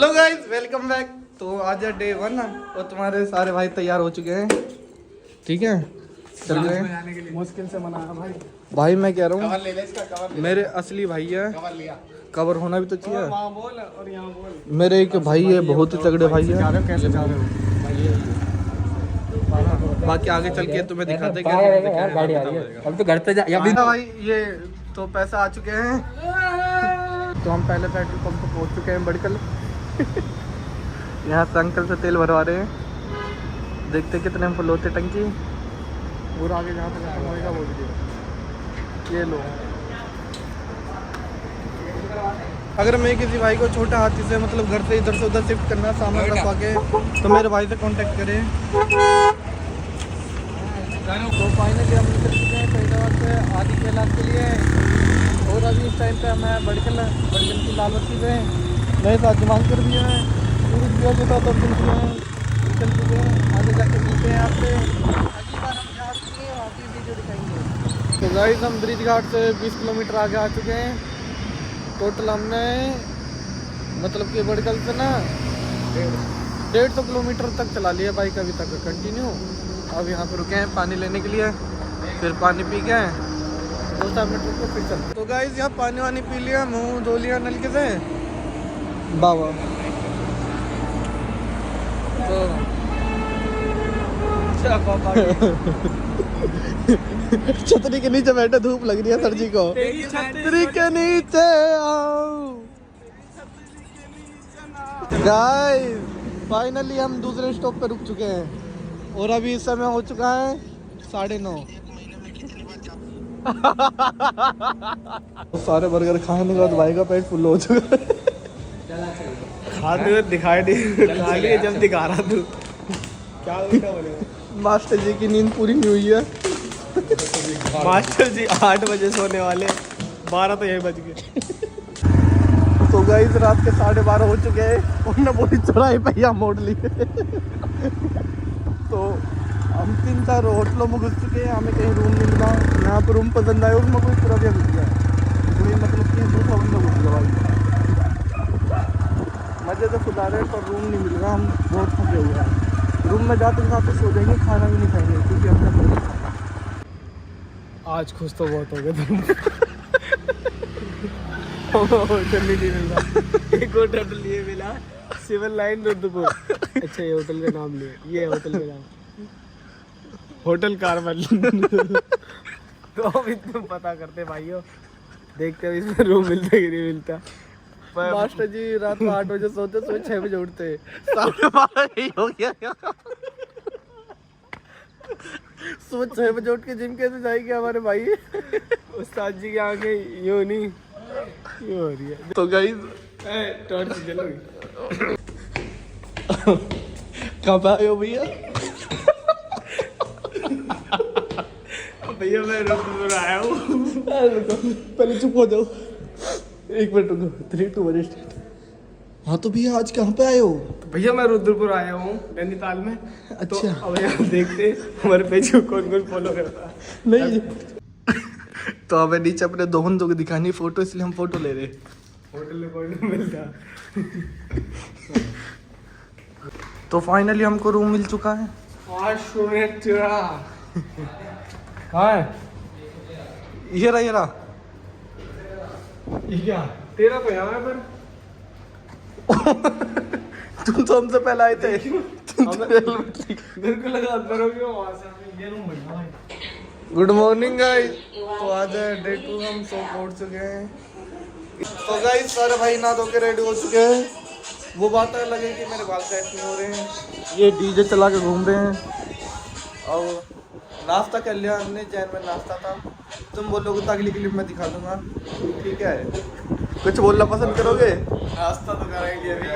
Hello guys, welcome back. तो आज है डे 1 और तुम्हारे सारे भाई तैयार हो चुके हैं। ठीक है, चल रहे हैं। मुश्किल से मनाया भाई। भाई मैं कह रहा हूँ मेरे असली भाई है, कवर होना भी तो चाहिए। वहाँ बोल और यहाँ बोल। मेरे एक भाई है, बहुत ही तगड़े भाई है। कैसे जा रहे हो? बाकी आगे चल के तुम्हें दिखाते हैं। गाड़ी आ रही है। अब तो घर पे जा। अभी भाई ये तो पैसा आ चुके हैं, तो हम पहले पेट्रोल पंप पे पहुंच चुके हैं बड़कल। यहाँ से अंकल से तेल भरवा रहे हैं, देखते कितने में फुल होते टंकी। और आगे जहाँ तक खत्म होएगा वो भी ये लो। अगर मैं किसी भाई को छोटा हाथी से मतलब घर से इधर से उधर शिफ्ट करना सामान रखवा के, तो मेरे भाई से कांटेक्ट करें। तो फाइनली हम निकल चुके हैं फरीदाबाद से आदि कैलाश के लिए। और अभी इस टाइम पे हमें बड़कल की लाल बत्ती पे मेरे साथ जमानकर भी हैं, पूरी दिया के साथ अब निकल चुके हैं। आगे जाके मिलते हैं आपसे। अगली बार हम जहाँ चुके हैं वहाँ की वीडियो दिखाएंगे। तो गाइस हम ब्रिज घाट से 20 किलोमीटर आगे आ चुके हैं। टोटल हमने मतलब कि बड़कल से ना 150 किलोमीटर तक चला लिया बाइक अभी तक कंटिन्यू। अब यहाँ पे रुके हैं पानी लेने के लिए, फिर पानी पी के 2-4 मिनट रुको फिर चलते। तो गाइस यहाँ पानी वानी पी लिया, मुँह धो लिया नलके से बाबा। तो छतरी के नीचे बैठे, धूप लग रही है सर जी को। छतरी के नीचे आओ गाइस। फाइनली हम दूसरे स्टॉप पे रुक चुके हैं और अभी इस समय हो चुका है 9:30। सारे बर्गर खाने के बाद भाई का पेट फुल हो चुका है। खाते दिखाई दे जब दिखा रहा तू क्या बोले। मास्टर जी की नींद पूरी नहीं हुई है। मास्टर जी 8 बजे सोने वाले, 12 तो यही बज गए। तो गाइस रात के 12:30 हो चुके हैं। उन्होंने पूरी चौराहे पे यहाँ मोड़ ली। तो हम 3-4 होटलों में घुस चुके हैं, हमें कहीं रूम नहीं मिला। यहाँ पर रूम पसंद आया, उसमें कोई पूरा भी घुस गया, मतलब कि दूसरा बंदा घुस गया भाई। मजे तो खुदा रहे पर रूम नहीं मिल रहा। हम बहुत थके हुए हैं। रूम में जाते जाते सो जाएंगे, खाना भी नहीं खाएंगे क्योंकि हमने आज खुश तो बहुत हो गए तुम। होटल ही नहीं मिल रहा। एक होटल लिए मिला, सिविल लाइन रुद्रपुर। अच्छा ये होटल का नाम लिए, ये होटल का नाम होटल कारमल। तो अभी तुम पता करते भाइयों, देखते हैं इसमें रूम मिलता कि नहीं मिलता। मास्टर जी रात को 8 बजे सोते, सुबह 6 बजे उठते। 12:30 हो गया। सुबह 6 बजे उठ के जिम कैसे जाएंगे हमारे भाई। उस्ताद जी की आंखें यूं नहीं यूं हो रही है। तो गाइस टॉर्च जल गई। कहाँ पे आए हो भैया? भैया मैं रुद्रपुर आया हूँ। पहले चुप हो जाओ, 1 मिनट रुको। 3, 2, 1 स्टार्ट। हाँ तो भैया आज कहाँ पे आए हो? भैया मैं रुद्रपुर आया हूँ नैनीताल में। अच्छा तो अब यहाँ देखते हमारे पेज को कौन कौन फॉलो करता है। नहीं तो हमें नीचे अपने दो बंदों को दिखानी फोटो, इसलिए हम फोटो ले रहे। होटल में कोई नहीं मिलता। तो फाइनली हमको रूम मिल चुका है। हाँ ये रहा ये क्या तेरा तो यहाँ है पर। तुम तो हमसे पहले आए थे। मेरे को लगा अंदर हो गया वहाँ से। हमें ये रूम मिला भाई। Good morning guys. तो आज है डे 2, हम सो पहुंच चुके हैं। तो गाइस सारे भाई नहा धो के रेडी हो चुके हैं। वो बात अलग है कि मेरे बाल सेट नहीं हो रहे हैं। ये डीजे चला के घूम रहे हैं। और नाश्ता कर लिया हमने, जैन में नाश्ता था। तुम बोलोगे तो अगली क्लिप में दिखा दूंगा, ठीक है? कुछ बोलना पसंद करोगे? नाश्ता तो कराएंगे अभी।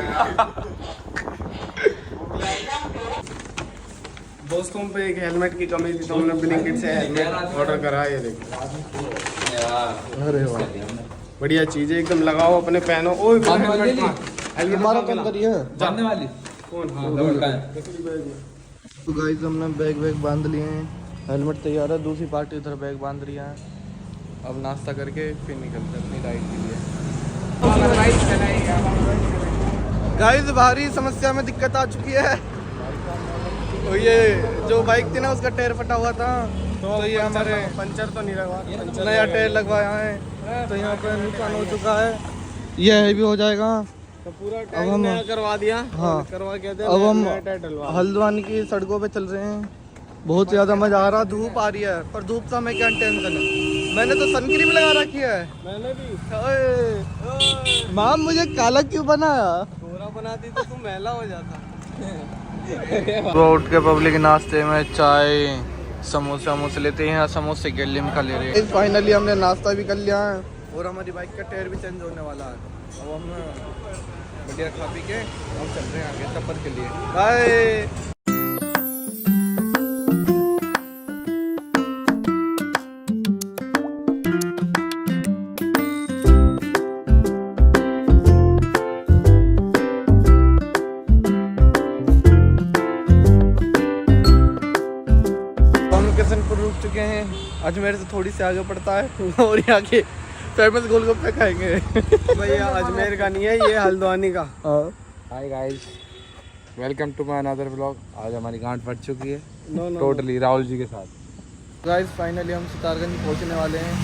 दोस्तों पे एक हेलमेट की कमी थी तो हमने ब्लिंकिट से हेलमेट ऑर्डर करा। ये देखो अरे वाह, बढ़िया चीज है एकदम। लगाओ अपने पहनो। ओ हमारा कम करिए जानने वाली कौन? हाँ तो गाइस हमने बैग बांध लिए हैं, हेलमेट तैयार है, दूसरी पार्टी इधर बैग बांध रही है। अब नाश्ता करके फिर निकलते हैं अपनी राइड के लिए। गाइस भारी समस्या में दिक्कत आ चुकी है। तो ये जो बाइक थी ना उसका टायर फटा हुआ था, तो ये हमारे पंचर तो नहीं लगवा, नया टायर लगवाया है, तो यहाँ पे नुकसान हो चुका है। ये भी हो जाएगा तो पूरा अब टायर हम नया करवा दिया। हाँ करवा के अब हम नया टायर डलवा। हल्द्वानी की सड़कों पे चल रहे हैं। बहुत ज़्यादा मजा आ रहा, धूप आ रही है, पर धूप से हमें क्या टेंशन है। मैंने तो सन क्रीम लगा रखी है। मैंने भी। ओए माम मुझे काला क्यों बनाया? गोरा बनाती तो तू मैला हो जाता। सुबह उठ के पब्लिक नाश्ते में चाय समोसे लेते हैं, समोसे के लिए खा ले रहे हैं। फाइनली हमने नाश्ता भी कर लिया है और हमारी बाइक का टायर भी चेंज होने वाला है। अब हम बढ़िया खा पी के हम चल रहे हैं आगे सफर के लिए। बाय। रुक चुके हैं, अजमेर से थोड़ी से आगे पड़ता है और यहाँ के फेमस गोलगप्पे खाएंगे। भैया अजमेर का नहीं है, ये हल्द्वानी का। Hi guys, welcome to my another vlog. आज हमारी गांठ फट चुकी है टोटली राहुल जी के साथ। गाइस फाइनली हम सितारगंज पहुंचने वाले हैं।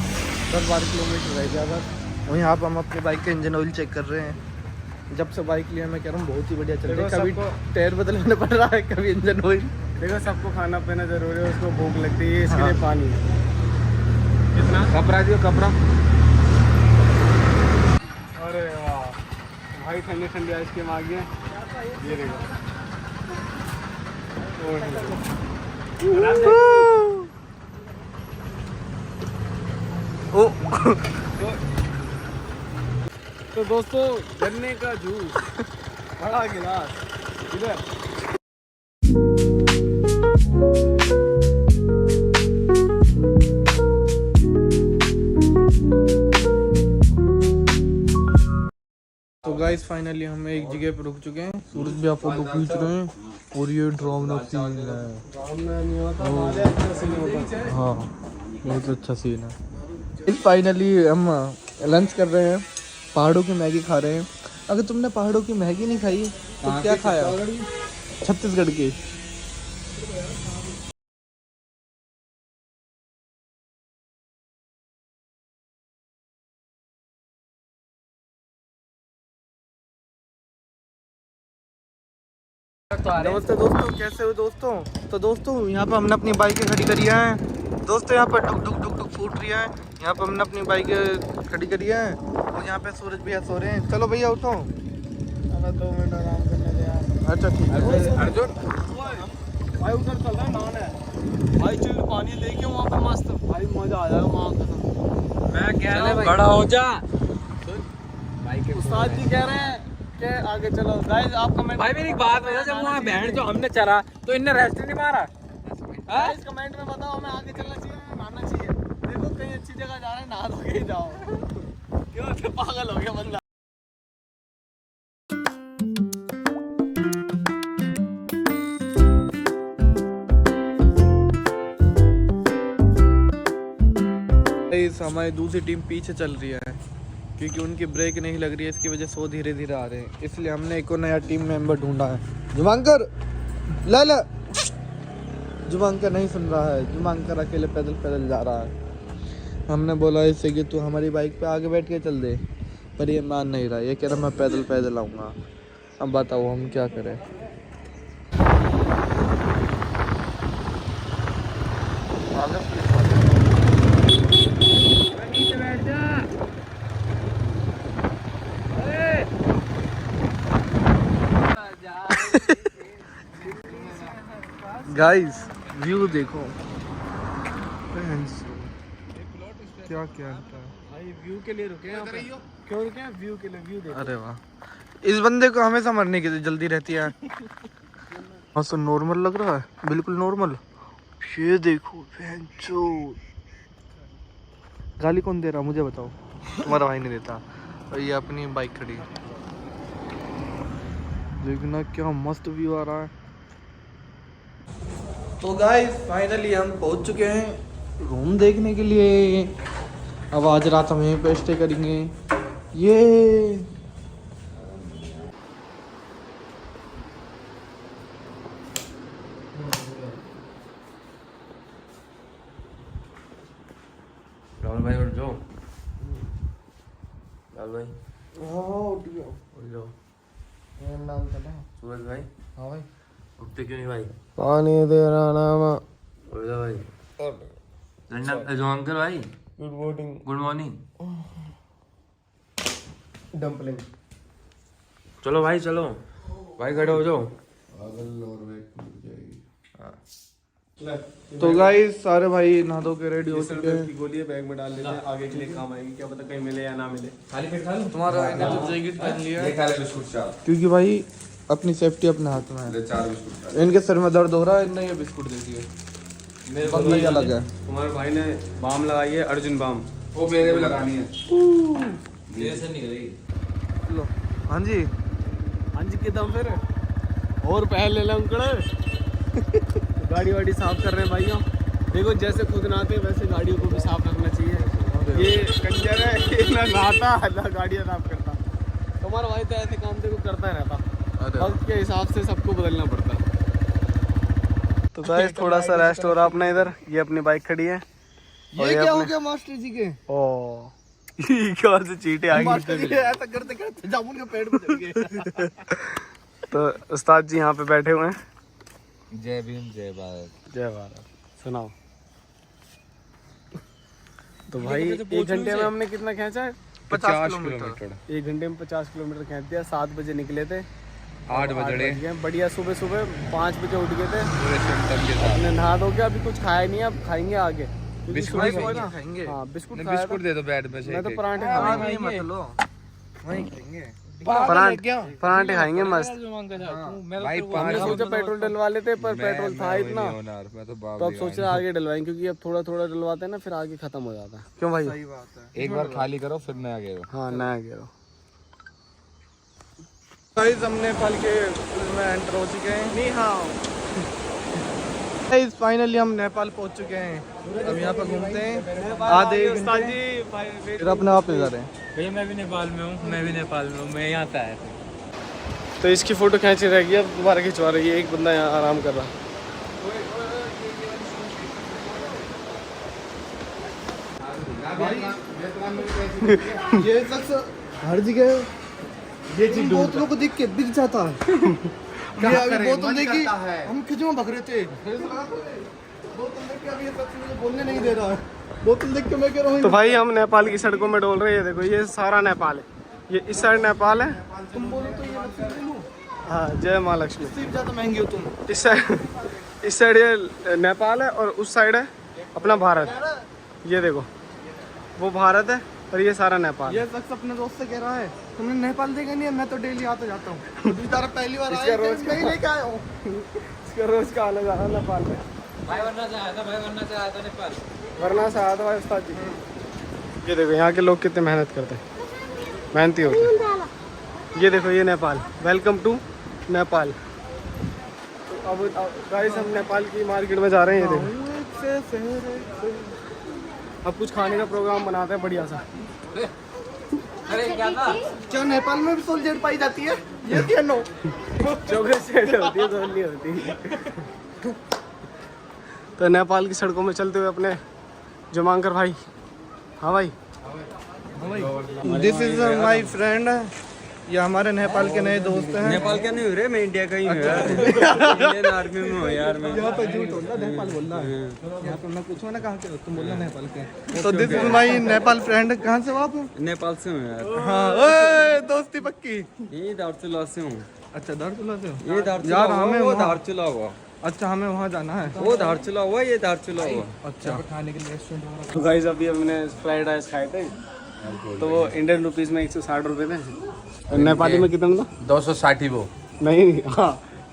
10-12 किलोमीटर रह गया बस। और यहाँ पर हम अपने बाइक का इंजन ऑयल चेक कर रहे हैं। जब से बाइक लिया मैं कह रहा हूँ बहुत ही बढ़िया चल रही है। कभी टायर बदलने पड़ रहा है, कभी इंजन ऑयल। देखो सबको खाना पीना जरूरी है, उसको भूख लगती है, इसके लिए पानी। कितना कपड़ा दियो कपड़ा। अरे वाह भाई, ठंडी ठंडी आइसक्रीम आ गई है। ये देखो। तो दोस्तों गन्ने का जूस बड़ा गिलास इधर। तो गाइस फाइनली हम एक जगह पे रुक चुके हैं। सूरज भी आप फोटो खींच रहे हैं और ये ड्रोन सीन है। हाँ बहुत अच्छा सीन है। फाइनली हम लंच कर रहे हैं, पहाड़ों की मैगी खा रहे हैं। अगर तुमने पहाड़ों की मैगी नहीं खाई तो क्या खाया? छत्तीसगढ़ की। नमस्ते दोस्तों, कैसे हो दोस्तों? तो दोस्तों यहाँ पे हमने अपनी बाइकें खड़ी करी हैं। दोस्तों यहाँ पर डुक डुक डुक डुक फूट रही है। यहाँ पे हमने अपनी बाइकें खड़ी करी है और यहाँ पे सूरज भैया सो रहे हैं। चलो भैया उठो। 2 मिनट आराम करने दे यार। अच्छा ठीक है। अर्जुन भाई उधर चल रहा है नहाने। भाई चल पानी लेके वहाँ पे मस्त भाई मजा आ जाएगा वहाँ का। मैं कह रहा हूँ बड़ा हो जा। उस्ताद जी कह रहे हैं कि आगे चलो। गाइस आप कमेंट भाई मेरी एक बात बता, जब वहाँ बहन जो हमने चला तो इनने रेस्ट नहीं मारा। गाइस कमेंट में बताओ हमें आगे चलना चाहिए या नहाना चाहिए। देखो कहीं अच्छी जगह जा रहे हैं, नहा धो के ही जाओ। क्यों तो पागल हो गया बंदा। हमारी दूसरी टीम पीछे चल रही है क्योंकि उनकी ब्रेक नहीं लग रही है, इसकी वजह से वो धीरे धीरे आ रहे हैं। इसलिए हमने एक और नया टीम मेंबर ढूंढा है। जुमांकर ला जुमांकर नहीं सुन रहा है। जुमांकर अकेले पैदल पैदल जा रहा है। हमने बोला इससे कि तू हमारी बाइक पे आगे बैठ के चल दे, पर ये मान नहीं रहा। ये कह रहा मैं पैदल पैदल आऊँगा। अब बताओ हम क्या करें। गाइस व्यू देखो, क्या क्या है। भाई व्यू के लिए रुके हैं। क्यों रुके हैं? व्यू के लिए। व्यू देखो। अरे वाह, इस बंदे को हमेशा मरने की जल्दी रहती है। हाँ तो नॉर्मल लग रहा है, बिल्कुल नॉर्मल। ये देखो गाली कौन दे रहा मुझे बताओ? तुम्हारा भाई नहीं देता। और ये अपनी बाइक खड़ी है, देखना क्या मस्त व्यू आ रहा है। तो गाइस फाइनली हम पहुंच चुके हैं रूम देखने के लिए। अब आज रात हम यहीं पे स्टे करेंगे। ये भाई हाँ उठ गया। उठ जाओ। मेरा नाम था ना। सूरज भाई हाँ भाई। उठते क्यों नहीं भाई? पानी तेरा नाम। उठ जाओ भाई। लंडन जो अंकल भाई good morning. Good morning. Dumpling. चलो भाई चलो भाई खड़े हो जाओ। तो गाइस सारे भाई नहा धो के रेडी हो चुके हैं। गोली है, बैग में डाल लेते हैं, आगे के लिए काम आएगी, क्या पता कहीं मिले या ना मिले। खाली पेट खा लो। तुम्हारा भाई ने तो जैकेट पहन लिया है खा ले बिस्कुट 4 क्योंकि भाई अपनी सेफ्टी अपने हाथ में है। ले 4 बिस्कुट इनके सर में दर्द हो रहा है, इनने ये बिस्कुट दे दिए। मेरे बंदा ही अलग है। तुम्हारे भाई ने बाम लगाई है, अर्जुन बाम। वो मेरे भी लगानी है। मेरे से नहीं करेगी। लो हाँ जी। हाँ जी के दम फिर और पहल ले लो अंकल। गाड़ी वाड़ी साफ कर रहे हैं भाइयों। देखो जैसे खुद नहाते वैसे गाड़ियों को भी साफ रखना चाहिए। ये कंजर है, ये ना नहाता ना गाड़ियाँ साफ करता। तुम्हारा भाई तो ऐसे काम देखो करता ही रहता, वक्त के हिसाब से सबको बदलना पड़ता। तो गाइस थोड़ा सा रेस्ट हो रहा अपना इधर। ये अपनी बाइक खड़ी है। ये क्या हो गया मास्टर जी के? ओ क्या से चीटे आ गई। ऐसा करते करते जामुन के पेड़ में चल गए। तो उस्ताद जी यहाँ पे बैठे हुए हैं। जय भीम जय भारत। जय भारत। सुनाओ। तो भाई 1 घंटे में हमने कितना खींचा है? 50 किलोमीटर। 1 घंटे में 50 किलोमीटर खींच दिया। 7 बजे निकले थे, 8 बजे गए बढ़िया। सुबह सुबह 5 बजे उठ गए थे। पूरे सिम्टम के साथ। हमने नहा धो के अभी कुछ खाया नहीं है, अब खाएंगे आगे। क्योंकि बिस्कुट सुबह सुबह खाएंगे? खाएंगे। हाँ बिस्कुट नहीं, खाया था। बिस्कुट दे दो बैठ में से। मैं तो पराठे हाँ, खाएंगे। मत लो वहीं खाएंगे। पराठे खाएंगे मस्त। भाई हमने सोचा पेट्रोल डलवा लेते पर पेट्रोल था इतना, मैं तो बाप तो अब सोच रहे हैं आगे डलवाएंगे, क्योंकि अब थोड़ा थोड़ा डलवाते हैं ना फिर आगे खत्म हो जाता है। क्यों भाई? सही बात है। एक बार खाली करो फिर नया गेरो। हाँ नया गिरो। गाइस हम नेपाल के में एंटर हो चुके हैं। नहीं हाँ गाइस फाइनली हम नेपाल पहुंच चुके हैं। अब यहाँ पर घूमते हैं आधे घंटे, फिर अपने वापस जा रहे हैं। भैया मैं भी नेपाल में हूँ, मैं भी नेपाल में हूँ, मैं यहाँ पे आया था। तो इसकी फोटो खींची रहेगी, अब दोबारा खिंचवा रही है। एक बंदा यहाँ आराम कर रहा। ये शख्स हर जगह ये चीज बोतलों को देख के बिक जाता है। ये अभी बोतल देखी हम खिंचवा भग रहे थे, बोतल देख के अभी ये शख्स मुझे बोलने नहीं दे रहा है। बोतल देख के मैं कह रहा हूँ तो भाई हम नेपाल की सड़कों में डोल रहे हैं। देखो ये सारा नेपाल है, ये इस साइड नेपाल है। तुम बोलो तो ये लक्ष्मी ले लूं? हाँ जय माँ लक्ष्मी। इससे ज्यादा महंगी हो तुम। इस साइड ये नेपाल है और उस साइड है अपना भारत। ये देखो वो भारत है और ये सारा नेपाल। ये शख्स अपने दोस्त से कह रहा है तुमने नेपाल देखा नहीं है, मैं तो डेली आता जाता हूँ। बेचारा पहली बार आया, रोज मैं ही लेके आया हूँ। इसका रोज का आना जाना नेपाल में। भाई वरना से आया था नेपाल। वरना से आया था भाई उस्ताद जी। ये देखो यहाँ के लोग कितने मेहनत करते हैं, मेहनती होते हैं। ये देखो ये नेपाल, वेलकम टू नेपाल। तो अब गाइस हम नेपाल की मार्केट में जा रहे हैं। ये देखो अब कुछ खाने का प्रोग्राम बनाते हैं बढ़िया सा। अरे क्या था? क्या नेपाल में भी सोल्जर पाई जाती है? ये क्या नो? चॉकलेट सेट होती है, तो नहीं होती। तो नेपाल की सड़कों में चलते हुए अपने जमांकर भाई। हाँ भाई। This is my friend. ये हमारे नेपाल के नए दोस्त हैं। नेपाल क्या नहीं हो रहे, मैं इंडिया का ही हूँ यार। इंडियन आर्मी में हूँ यार मैं। यहाँ पे झूठ होता है, नेपाल बोलना है। यहाँ पे मैं पूछूंगा ना कहाँ के हो, तुम बोलना नेपाल के। तो this is my Nepal friend. कहाँ से हो आप? नेपाल से हूँ यार। हाँ ओए दोस्ती पक्की। ये दार्चुला से हूँ। अच्छा धारचूला से हो? ये दार्चुला यार, हुआ, हमें वो वहाँ- दार्चुला हुआ। अच्छा हमें वहाँ जाना है। वो दार्चुला हुआ, ये दार्चुला हुआ। अच्छा खाने के लिए रेस्टोरेंट। तो गाइस अभी हमने फ्राइड राइस खाए थे, तो वो इंडियन रुपीज़ में 160 रुपये थे। और नेपाली में कितना था? 260 वो। नहीं हाँ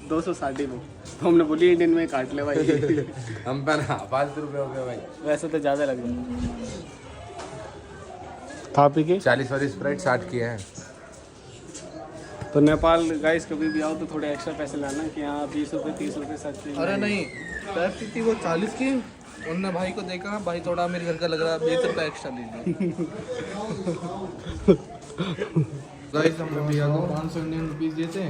260 में। तो हमने बोली इंडियन में काट ले भाई। हम पर 5 रुपए हो गए भाई। वैसे तो ज़्यादा लग गया था पी के। 40 वाली स्प्राइट 60 की है। तो नेपाल गाइस कभी भी आओ तो थोड़े एक्स्ट्रा पैसे लाना कि यहाँ 20 रुपये 30 रुपये सस्ते। अरे नहीं पैसे थी वो 40 की। उनने भाई को देखा, भाई थोड़ा मेरे घर का लग रहा है, 20 रुपये एक्स्ट्रा लीजिए। गाइस हमने भैया को 500 इंडियन रुपीस दिए थे।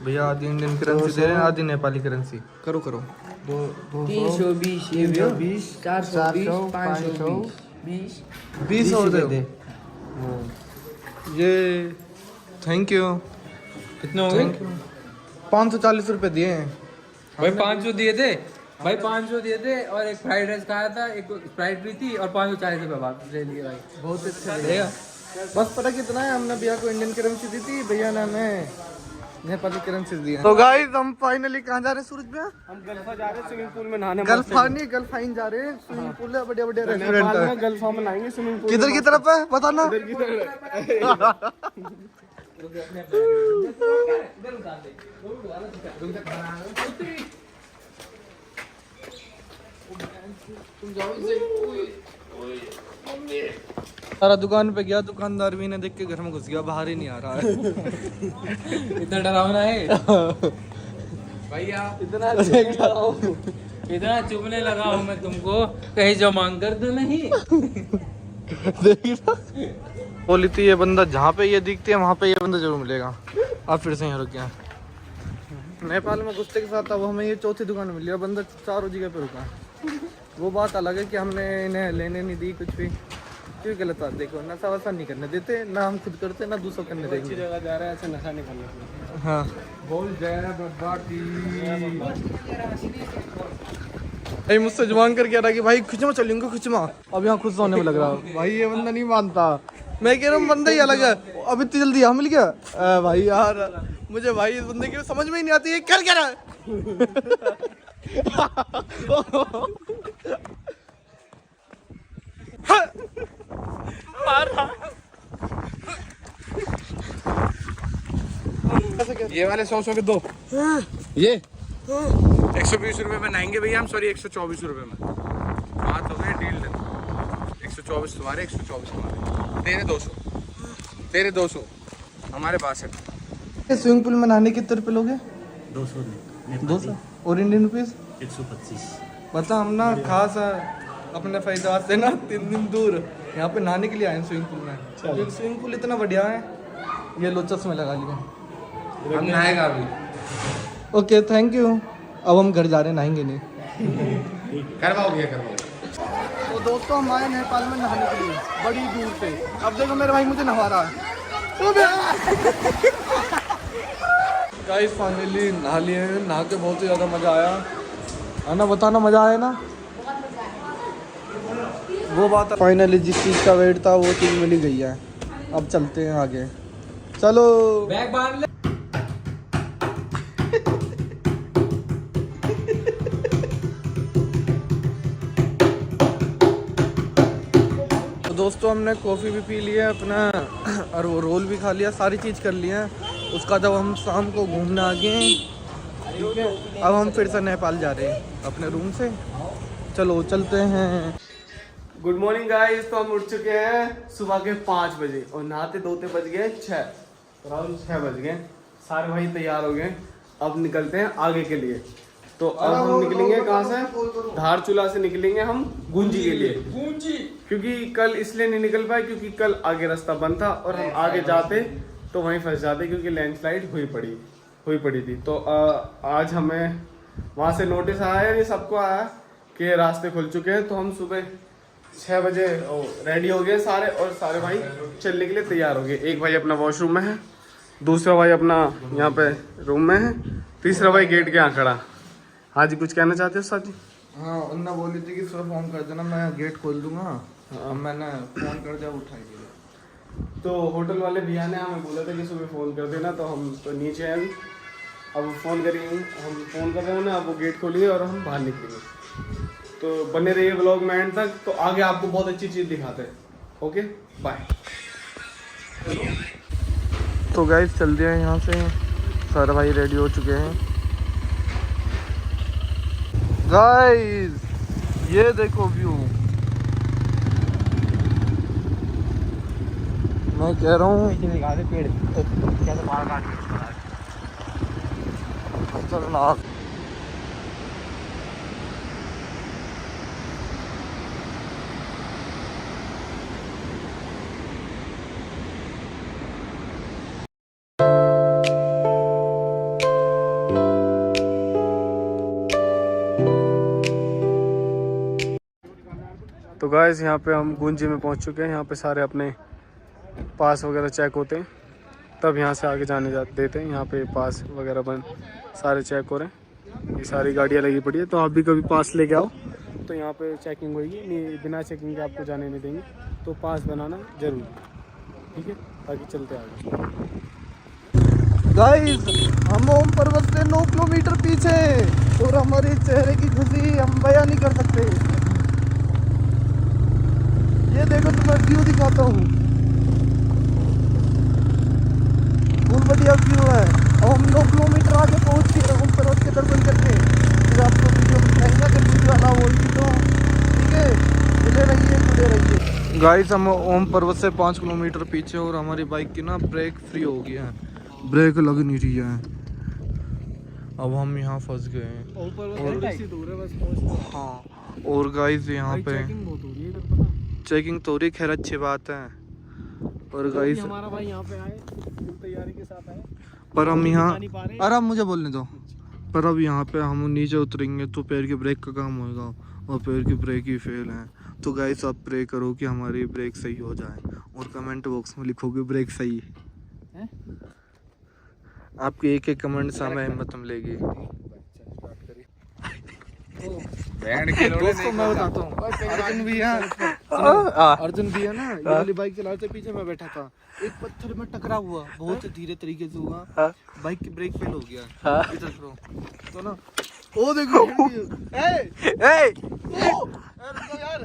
भैया आधी इंडियन करेंसी दे रहे हैं, आधी नेपाली करेंसी। करो करो। 320 ये भी 20 420 520 20 और दे दे। ये थैंक यू। कितने हो गए? 540 रुपए दिए हैं। भाई 500 दिए थे भाई, 500 दिए थे और एक फ्राइड राइस खाया था, एक स्प्राइट पी थी और 540 रुपए वापस ले लिए भाई। बहुत अच्छा रहेगा। बस पता कितना है, हमने भैया को इंडियन करेंसी दी थी, भैया ने हमें नेपाली करेंसी दिया। तो गाइस हम फाइनली कहाँ जा रहे हैं सूरज भैया? हम गल्फा जा रहे हैं स्विमिंग पूल में नहाने। गल्फाइन जा रहे हैं। स्विमिंग पूल है, बढ़िया बढ़िया रेस्टोरेंट है। गल्फा में नहाएंगे स्विमिंग पूल। किधर की तरफ है बताना। सारा दुकान पे गया, दुकानदार भी ने देख के घर में घुस गया, बाहर ही नहीं आ रहा है। इतना डरावना है भैया, इतना चुभने लगा हूँ मैं तुमको, कहीं जमा कर दो नहीं। बोली थी ये बंदा जहाँ पे ये दिखती है वहाँ पे ये बंदा जरूर मिलेगा। आप फिर से यहाँ रुक गया। नेपाल में घुसते के साथ अब हमें ये चौथी दुकान मिली है, बंदा 4 जगह पे रुका। वो बात अलग है कि हमने इन्हें लेने नहीं दी कुछ भी, क्यों गलत बात। देखो नशा वशा नहीं करने देते, ना हम खुद करते ना दूसरों करने देंगे। जगह जा रहा है, ऐसे नशा नहीं करना। हाँ भाई मुझसे जुबान कर कह रहा कि भाई खिचमा चलेंगे खिचमा। अब यहाँ खुश होने में लग रहा है भाई, ये बंदा नहीं मानता। मैं कह रहा हूँ बंदा ही अलग है। अब इतनी जल्दी यहाँ मिल गया भाई यार, मुझे भाई इस बंदे की समझ में ही नहीं आती है क्या रहा है। ये वाले 100 के 2 ये 120 रुपए में नहाएंगे भैया हम, सॉरी 124 रुपए में। बात हो गई डील डन। 124 तुम्हारे, 124 तुम्हारे, तेरे 200, तेरे 200 हमारे पास है। स्विमिंग पूल में नहाने कितने रुपए लोगे? 200 और इंडियन रुपीज 125। पता हम ना खास अपने फैजाबाद से ना 3 दिन दूर यहाँ पे नहाने के लिए आए स्विमिंग पूल में, क्योंकि स्विमिंग पूल इतना बढ़िया है। ये लो चश्मे लगा लिया, हम नहाएगा अभी। Okay thank you. अब हम घर जा रहे हैं, नहाएंगे नहीं। करवाओ भैया करवाओ। तो दोस्तों हम आए नेपाल में नहाने के लिए बड़ी दूर से। अब देखो मेरे भाई मुझे नहा रहा है। गाइस फाइनली नहा लिए हैं, नहा के बहुत ही ज़्यादा मज़ा आया है ना। बताना मज़ा आया ना, वो बात। फाइनली जिस चीज़ का वेट था वो चीज़ मिल गई है। अब चलते हैं आगे, चलो। बैग बांध ले। तो दोस्तों हमने कॉफ़ी भी पी लिया अपना, और वो रोल भी खा लिया, सारी चीज़ कर लिया। उसका जब हम शाम को घूमने आ गए, ठीक है। अब हम फिर से नेपाल जा रहे हैं अपने रूम से, चलो चलते हैं। Good morning guys. तो हम उठ चुके हैं सुबह के 5 बजे और नहाते धोते बज गए 6, अराउंड 6 बज गए। सारे भाई तैयार हो गए, अब निकलते हैं आगे के लिए। तो अब हम निकलेंगे कहाँ से? धारचूला से निकलेंगे हम गुंजी के लिए। गुंजी क्योंकि कल इसलिए नहीं निकल पाए क्योंकि कल आगे रास्ता बंद था और हम आगे जाते तो वहीं फंस जाते क्योंकि लैंडस्लाइड हुई पड़ी थी। तो आज हमें वहाँ से नोटिस आया है, ये सबको आया कि रास्ते खुल चुके हैं। तो हम सुबह 6 बजे रेडी हो गए सारे, और सारे भाई चलने के लिए तैयार हो गए। एक भाई अपना वॉशरूम में है, दूसरा भाई अपना यहाँ पे रूम में है, तीसरा भाई गेट के यहाँ खड़ा। हाँ जी, कुछ कहना चाहते हो सर जी? हाँ उन्होंने बोली थी कि सुबह फ़ोन कर देना, मैं गेट खोल दूंगा। हाँ मैंने फ़ोन कर दिया, उठाई। तो होटल वाले भैया ने हमें बोला था कि सुबह फ़ोन कर देना, तो हम तो नीचे हैं अभी। अब फ़ोन करेंगे, हम फ़ोन कर रहे हैं ना, अब वो गेट खोलेंगे और हम बाहर निकलेंगे। तो बने रहिए ब्लॉग में एंड तक, तो आगे आपको बहुत अच्छी चीज़ दिखाते हैं। Okay bye. तो गाइस चल दिया यहाँ से, सारे भाई रेडी हो चुके हैं। गाइस ये देखो व्यू, मैं कह रहा हूँ खतरनाक। तो गाइस यहाँ पे हम गुंजी में पहुँच चुके हैं। यहाँ पे सारे अपने पास वगैरह चेक होते हैं तब यहाँ से आगे जाने देते हैं। यहाँ पे पास वगैरह बन सारे चेक हो रहे हैं, ये सारी गाड़ियाँ लगी पड़ी है। तो आप भी कभी पास लेके आओ तो यहाँ पे चेकिंग होगी, नहीं बिना चेकिंग के आपको जाने नहीं देंगे। तो पास बनाना जरूर, ठीक है, ताकि चलते आगे। गाइस हम ओम पर्वत से 9 किलोमीटर पीछे हैं और हमारे चेहरे की खुशी हम बयां नहीं कर सकते। ये देखो तुम्हें व्यू दिखाता हूँ, बहुत बढ़िया व्यू है। और हम 9 किलोमीटर आगे पहुँच गए ओम पर्वत के दर्शन करके। फिर आपको वीडियो दिखाएंगे अगर वीडियो अलाउ होगी तो, ठीक है, जुड़े रहिए। गाइस हम ओम पर्वत से 5 किलोमीटर पीछे और हमारी बाइक की ना ब्रेक फ्री हो गई है, ब्रेक लग नहीं रही है। अब हम यहाँ फंस गए हैं। हाँ, और गाइस यहाँ पे चेकिंग तो हो रही, खैर अच्छी बात है। और गाइस हमारा भाई यहाँ पे आए तैयारी के साथ आए, पर हम यहाँ, अरे अब मुझे बोलने दो, पर अब यहाँ पे हम नीचे उतरेंगे तो पैर की ब्रेक का काम होगा और पैर की ब्रेक ही फेल है। तो गाइस आप प्रे करो कि हमारी ब्रेक सही हो जाए और कमेंट बॉक्स में लिखोगे ब्रेक सही है। आपके एक कमेंट से हमें हिम्मत मिलेगी। दोस्तों मैं बताता हूँ, अर्जुन भैया ना ये वाली बाइक चला रहे थे, पीछे मैं बैठा था, एक पत्थर में टकराव हुआ, बहुत धीरे तरीके से हुआ, बाइक की ब्रेक फेल हो गया। इधर करो तो ना, ओ देखो यार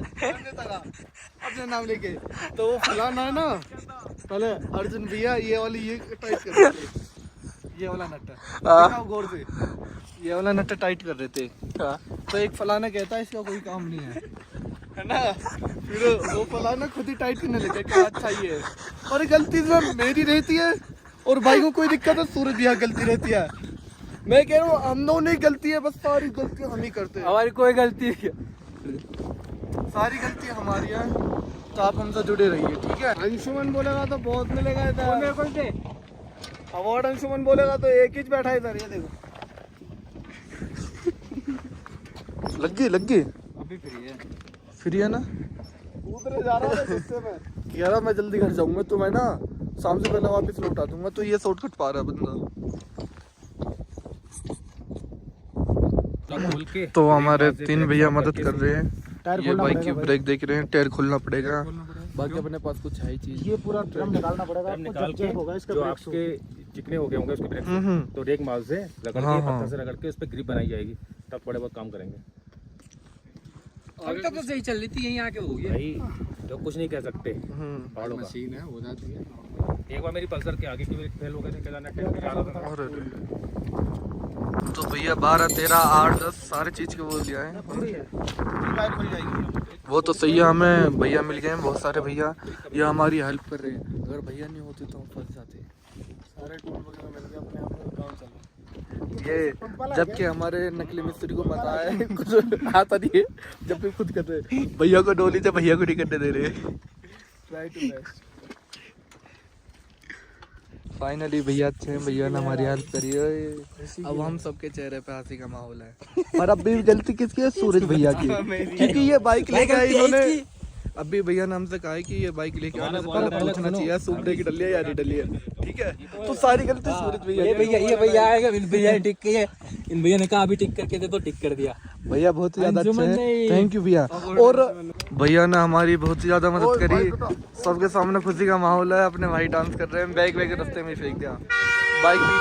अपने नाम लेके, तो वो फलाना है ना, पहले अर्जुन भैया ये वाली ये टाइट कर रहे थे, ये वाला नट्टा गौर से, ये वाला नट्टा टाइट कर रहे थे। तो एक फलाना कहता है इसका कोई काम नहीं है ना, फिर वो फलाना खुद ही टाइट करने लगे कि अच्छा ये है, और गलती सर मेरी रहती है और भाई को कोई दिक्कत है, सूरज भैया गलती रहती है। मैं कह रहा हूँ हम दोनों ही गलती है, बस सारी गलती हम ही करते हैं, हमारी कोई गलती नहीं है, सारी गलती हमारी है। तो आप हमसे जुड़े रहिए, ठीक है। अंशुमन बोलेगा तो बहुत मिलेगा इधर, अवार्ड अंशुमन बोलेगा तो एक ही बैठा इधर, ये देखो लग गई अभी फ्री है ना। उधर जा रहा है गुस्से में, कह रहा मैं जल्दी घर जाऊंगा तो मैं ना शाम से पहले वापस लौटा दूंगा, तो ये शॉर्टकट पा रहा है बंदा। तो हमारे 3 भैया मदद कर रहे हैं, ये बाइक की ब्रेक देख रहे हैं, टायर खोलना पड़ेगा, बाकी अपने पास कुछ है ही चीज। ये पूरा ड्रम निकालना पड़ेगा, निकाल के होगा इसका जो ब्रेक आपके चिकने हो गए होंगे उसके ब्रेक तो रेक माउस से रगड़ के पत्थर से रगड़ के उस पर ग्रिप बनाई जाएगी, तब थोड़े बहुत काम करेंगे। अभी तक तो सही चल रही थी, यहीं आके हो गया भाई तो कुछ नहीं कह सकते, पहाड़ों का मशीन है, हो जाती है। एक बार मेरी पल्सर के आगे की ब्रेक फेल हो गए थे, केदारनाथ तो भैया 12, 13, 8, 10 सारे चीज के बोल दिया है। वो तो सही है, हमें भैया मिल गए हैं बहुत सारे भैया, ये हमारी हेल्प कर रहे हैं। अगर भैया नहीं होते तो हम फंस जाते। सारे टूल वगैरह मिल गए, अपने आप में काम चल रहा है। ये जबकि हमारे नकली मिस्त्री को पता है कुछ आता नहीं है, जब भी खुद कर रहे हैं। भैया को डोली थे, भैया को नहीं करने दे रहे। Try to best. फाइनली भैया अच्छे हैं, भैया ने हमारी हेल्प करी है। अब हम सबके चेहरे पे हंसी का माहौल है। और अब भी गलती किसकी है? सूरज भैया की, क्योंकि ये बाइक लेके आए इन्होंने। अभी भैया ने हमसे कहा है कि ये बाइक लेके आने से पहले पूछना चाहिए सूप ब्रेक डली है या नहीं डली है, ठीक है। तो सारी गलती सूरज भैया की। ये भैया आएगा, इन भैया ने टिक किया, इन भैया ने कहा अभी टिक करके दे, तो टिक कर दिया। भैया बहुत ज्यादा अच्छे हैं, थैंक यू भैया। और भैया ने हमारी बहुत ही ज्यादा मदद करी, सबके सामने खुशी का माहौल है। अपने भाई डांस कर रहे हैं, बैग वैग रास्ते में फेंक दिया, बाइक बीच में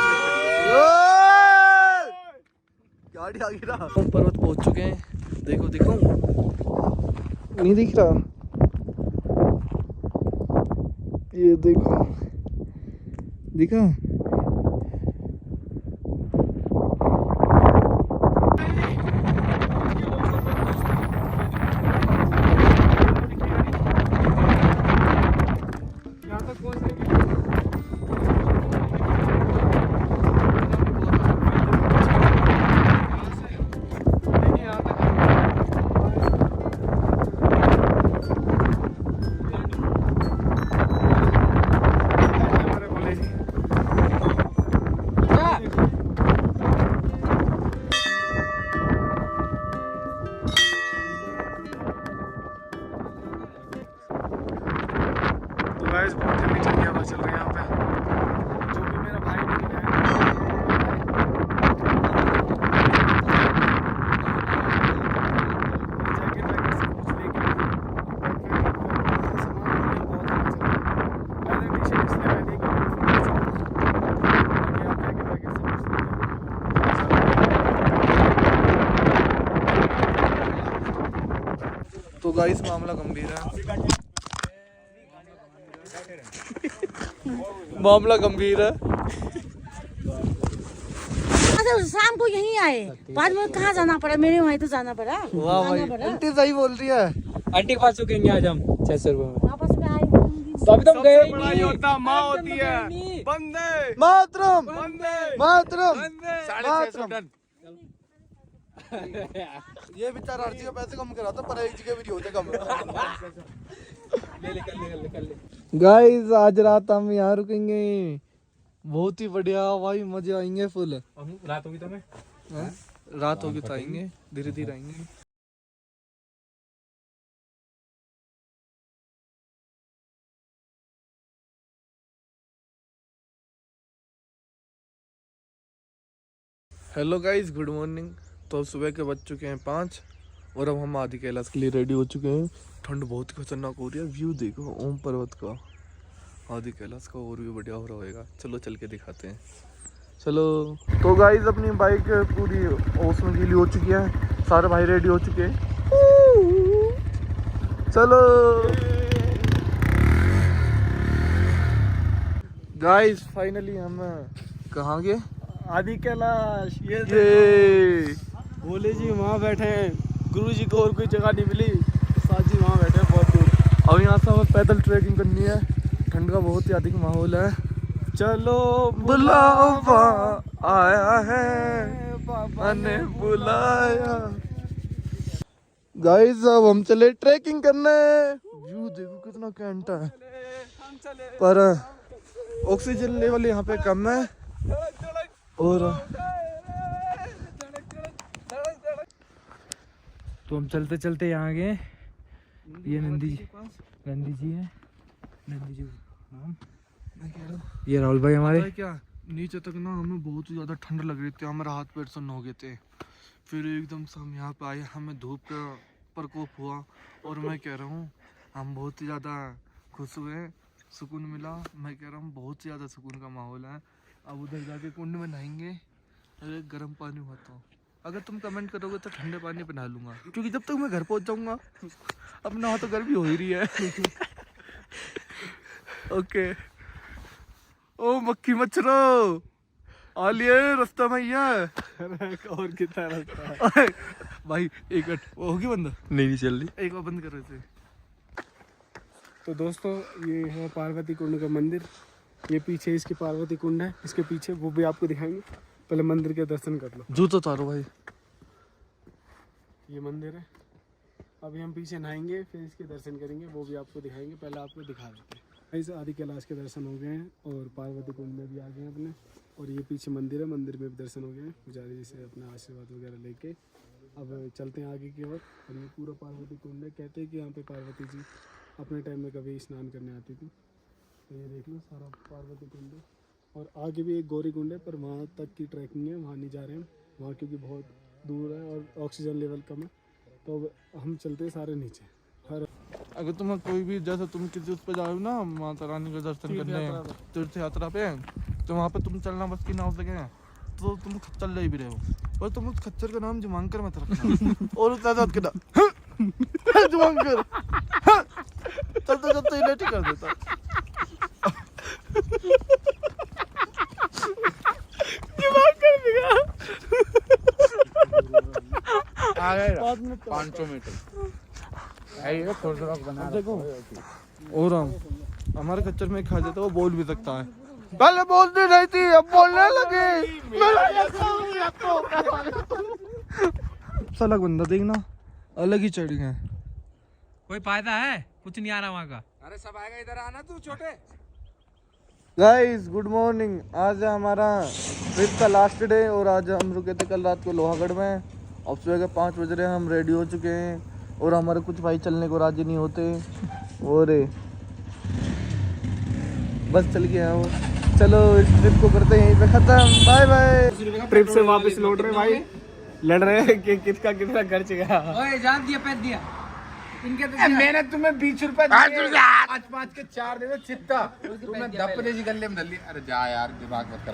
गाड़ी आ गई ना। हम पर्वत पहुंच चुके हैं, देखो दिखाऊं, नहीं दिख रहा, ये देखो दिखा। तो गाइस मामला गंभीर है। मामला गंभीर है। शाम को यहीं आए, बाद में कहाँ जाना पड़ा, मेरे वहीं तो जाना पड़ा। वाह भाई, आंटी सही बोल रही है। आंटी के पास चुकेंगे आज हम 600 रुपए में। वापस में आई तो अभी तुम गए बड़ा योद्धा माँ होती है। बंदे मातरम बंदे मातरम। 650 टन। ये बेचारा हर चीज का पैसे कम कराता पर एक जगह भी नहीं होते कम। गाइस आज रात हम यहाँ रुकेंगे, बहुत ही बढ़िया भाई, मजे आएंगे फुल। रात होगी तो मैं रात होगी तो आएंगे, धीरे धीरे आएंगे। Hello guys, good morning. तो अब सुबह के बज चुके हैं 5 और अब हम आदि कैलाश के लिए रेडी हो चुके हैं। ठंड बहुत ही खतरनाक हो रही है। व्यू देखो ओम पर्वत का, आदि कैलाश का, और भी बढ़िया हो रहा होगा। चलो चल के दिखाते हैं, चलो। तो गाइस अपनी बाइक पूरी ओस में गीली हो चुकी है, सारे भाई रेडी हो चुके हैं। चलो गाइस फाइनली हम कहाँ गए? आदि कैलाश। ये भोले जी वहाँ बैठे हैं, गुरु जी को और कोई जगह नहीं मिली, साथ जी वहाँ बैठे हैं बहुत दूर। अब यहाँ से हमें पैदल ट्रैकिंग करनी है। ठंड का बहुत ही अधिक माहौल है। चलो बुलावा आया है, बाबा ने बुलाया। गाइस अब हम चले ट्रैकिंग करने। व्यू देखो कितना कैंटा है, पर ऑक्सीजन लेवल यहाँ पे कम है। और तो हम चलते चलते यहाँ गए। ये नंदी जी है, नंदी जी नाम। ये राहुल भाई हमारे। पता है क्या, नीचे तक ना हमें बहुत ही ज़्यादा ठंड लग रही थी, हमारे हाथ पैर सुन्न हो गए थे। फिर एकदम से हम यहाँ पे आए, हमें धूप का प्रकोप हुआ और मैं कह रहा हूँ हम बहुत ही ज़्यादा खुश हुए, सुकून मिला। मैं कह रहा हूँ बहुत ही ज़्यादा सुकून का माहौल है। अब उधर जाके कुंड में नहाएंगे, अगर गर्म पानी हुआ तो। अगर तुम कमेंट करोगे तो ठंडे पानी पे नहा लूँगा, क्योंकि जब तक मैं घर पहुँच जाऊँगा अब नहा तो गर्मी हो ही रही है। ओके। ओ मक्खी मच्छरो आ लिए रास्ता में ही है। और कितना रास्ता है भाई एक मिनट, वो होगी बंद? नहीं चल रही। एक बार बंद कर रहे थे। तो दोस्तों ये है पार्वती कुंड का मंदिर। ये पीछे इसकी पार्वती कुंड है, इसके पीछे वो भी आपको दिखाएंगे। पहले मंदिर के दर्शन कर लो। जूता उतारो भाई। ये मंदिर है, अभी हम पीछे नहाएंगे, फिर इसके दर्शन करेंगे, वो भी आपको दिखाएंगे। पहले आपको दिखा देते हैं। ऐसे आदि कैलाश के दर्शन हो गए हैं और पार्वती कुंड में भी आ गए हैं अपने। और ये पीछे मंदिर है, मंदिर में भी दर्शन हो गए हैं। पुजारी जी से अपना आशीर्वाद वगैरह लेके अब चलते हैं आगे की ओर। और ये पूरा पार्वती कुंड है। कहते हैं कि यहाँ पे पार्वती जी अपने टाइम में कभी स्नान करने आती थी। तो ये देख लो सारा पार्वती कुंड है। और आगे भी एक गौरी कुंड है, पर वहाँ तक की ट्रैकिंग है, वहाँ नहीं जा रहे हैं वहाँ, क्योंकि बहुत दूर है और ऑक्सीजन लेवल कम है। तो हम चलते हैं सारे नीचे। हर अगर तुम्हें कोई भी, जैसे तुम किसी उस पे जाओ ना माता रानी का दर्शन करने तीर्थ यात्रा पे, तो वहाँ पे तुम चलना बस की नाव लगे तो तुम चल रही भी रहे हो, और तुम उस खच्चर का नाम जुमांकर मत रखना। और उस के नाम जुमांकर चलते चलते इलेक्ट कर देता। आ गए 500 मीटर। देखो और हम हमारे कच्चर में खा जाता, वो बोल भी सकता है। पहले बोलती नहीं थी, अब बोलने लगे। अलग बंदा देखना, अलग ही चढ़ गए। कोई फायदा है? कुछ नहीं आ रहा वहाँ का। अरे सब आएगा, इधर आना तू छोटे। Guys good morning. आज है हमारा ट्रिप का लास्ट डे और आज हम रुके थे कल रात को लोहागढ़ में। अब सुबह के 5 बज रहे हैं, हम रेडी हो चुके हैं और हमारे कुछ भाई चलने को राजी नहीं होते। और बस चल गया वो। चलो इस ट्रिप को करते हैं यहीं पे खत्म। Bye bye. ट्रिप से वापस लौट रहे भाई, लड़ रहे हैं कि किसका कितना खर्च गया। ओए जान दिया, पैद दिया इनके तो मैंने तुम्हें 20 रुपए दिए, 5 के 4 दे दो चित्ता। तुमने 10 गले में डाल ली। अरे जा यार, दिमाग मत खराब।